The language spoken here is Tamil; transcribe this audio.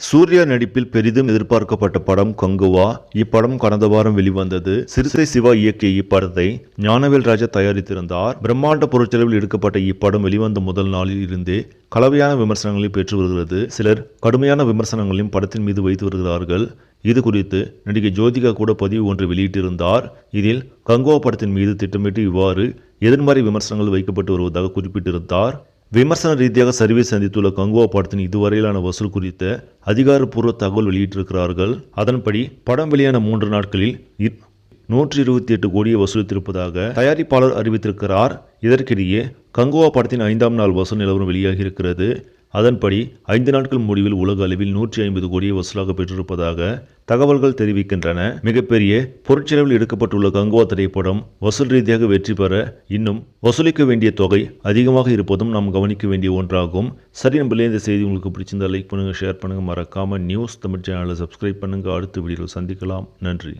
சூர்யா நடிப்பில் பெரிதும் எதிர்பார்க்கப்பட்ட படம் கங்குவா. இப்படம் கடந்த வாரம் வெளிவந்தது. சிறுத்தை சிவா இயக்கிய இப்படத்தை ஞானவேல் ராஜா தயாரித்திருந்தார். பிரம்மாண்ட பொருட்செலவில் எடுக்கப்பட்ட இப்படம் வெளிவந்த முதல் நாளில் இருந்தே கலவையான விமர்சனங்களை பெற்று வருகிறது. சிலர் கடுமையான விமர்சனங்களையும் படத்தின் மீது வைத்து வருகிறார்கள். இது குறித்து நடிகை ஜோதிகா கூட பதிவு ஒன்று வெளியிட்டிருந்தார். இதில் கங்குவா படத்தின் மீது திட்டமிட்டு இவ்வாறு எதிர்மறை விமர்சனங்கள் வைக்கப்பட்டு வருவதாக குறிப்பிட்டிருந்தார். விமர்சன ரீதியாக சரிவை சந்தித்துள்ள கங்குவா படத்தின் இதுவரையிலான வசூல் குறித்த அதிகாரப்பூர்வ தகவல் வெளியிட்டிருக்கிறார்கள். அதன்படி படம் வெளியான 3 நாட்களில் 128 கோடியை வசூலித்திருப்பதாக தயாரிப்பாளர் அறிவித்திருக்கிறார். இதற்கிடையே கங்குவா படத்தின் 5ஆம் நாள் வசூல் நிலவரம் வெளியாகியிருக்கிறது. அதன்படி 5 நாட்கள் முடிவில் உலக அளவில் 150 கோடியை வசூலாக பெற்றிருப்பதாக தகவல்கள் தெரிவிக்கின்றன. மிகப்பெரிய பொருட்செலவில் எடுக்கப்பட்டுள்ள கங்குவா திரைப்படம் வசூல் ரீதியாக வெற்றி பெற இன்னும் வசூலிக்க வேண்டிய தொகை அதிகமாக இருப்பதும் நாம் கவனிக்க வேண்டிய ஒன்றாகும். சரி நம்பளே, இந்த செய்தி உங்களுக்கு பிடிச்சிருந்தா லைக் பண்ணுங்க, ஷேர் பண்ணுங்க, மறக்காம நியூஸ் தமிழ் சேனலை சப்ஸ்கிரைப் பண்ணுங்க. அடுத்த வீடியோவில் சந்திக்கலாம். நன்றி.